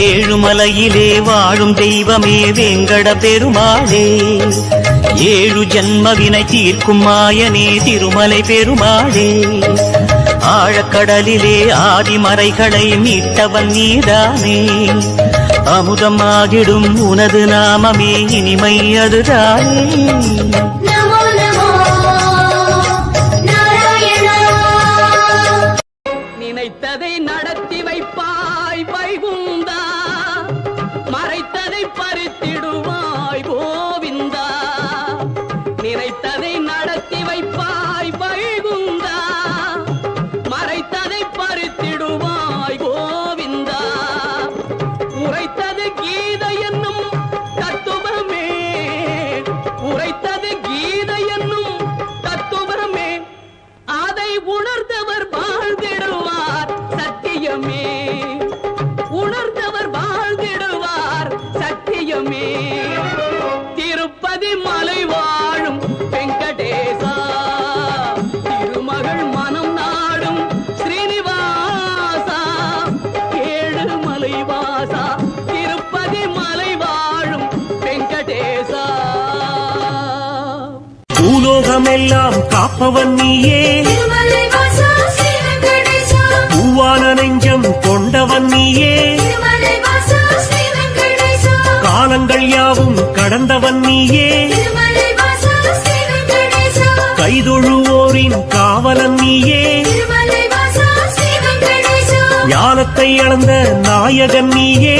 ஏழுமலையிலே வாழும் தெய்வமே வேங்கட பெருமாளே, ஏழு ஜன்மவினை தீர்க்கும் மாயனே திருமலை பெருமாளே, ஆழக்கடலிலே ஆதிமறைகளை மீட்டவன் நீதானே, அமுதமாகிடும் உனது நாமமே இனிமை அதுதானே. நினைத்ததை நடத்தி வைப்பாய் வைகுந்தா, மறைத்ததை பறித்திடுவாய் கோவிந்தா. நினைத்ததை நடத்தி வைப்பாய் வைகுந்தா, மறைத்ததை பறித்திடுவாய் கோவிந்தா. உரைத்தது கீதை என்னும் தத்துவமே, உரைத்தது கீதை என்னும் தத்துவமே, அதை உணர்ந்தவர் வாழ்ந்திடுவார் சத்தியமே, உணர்ந்தவர் வாழ்ந்திடுவார் சத்தியமே. திருப்பதி மலை வாழும் வெங்கடேசா, திருமகள் மனம் நாடும் ஸ்ரீனிவாசா, ஏழு மலை வாசா, திருப்பதி மலை வாழும் வெங்கடேசா. பூலோகமெல்லாம் காப்பவன் நீயே, பூவான நெஞ்சம் கொண்டவன் நீயே, காலங்கள் யாவும் கடந்தவன் நீயே, கைதொழுவோரின் காவலன் நீயே, ஞானத்தை அளந்த நாயகன் நீயே,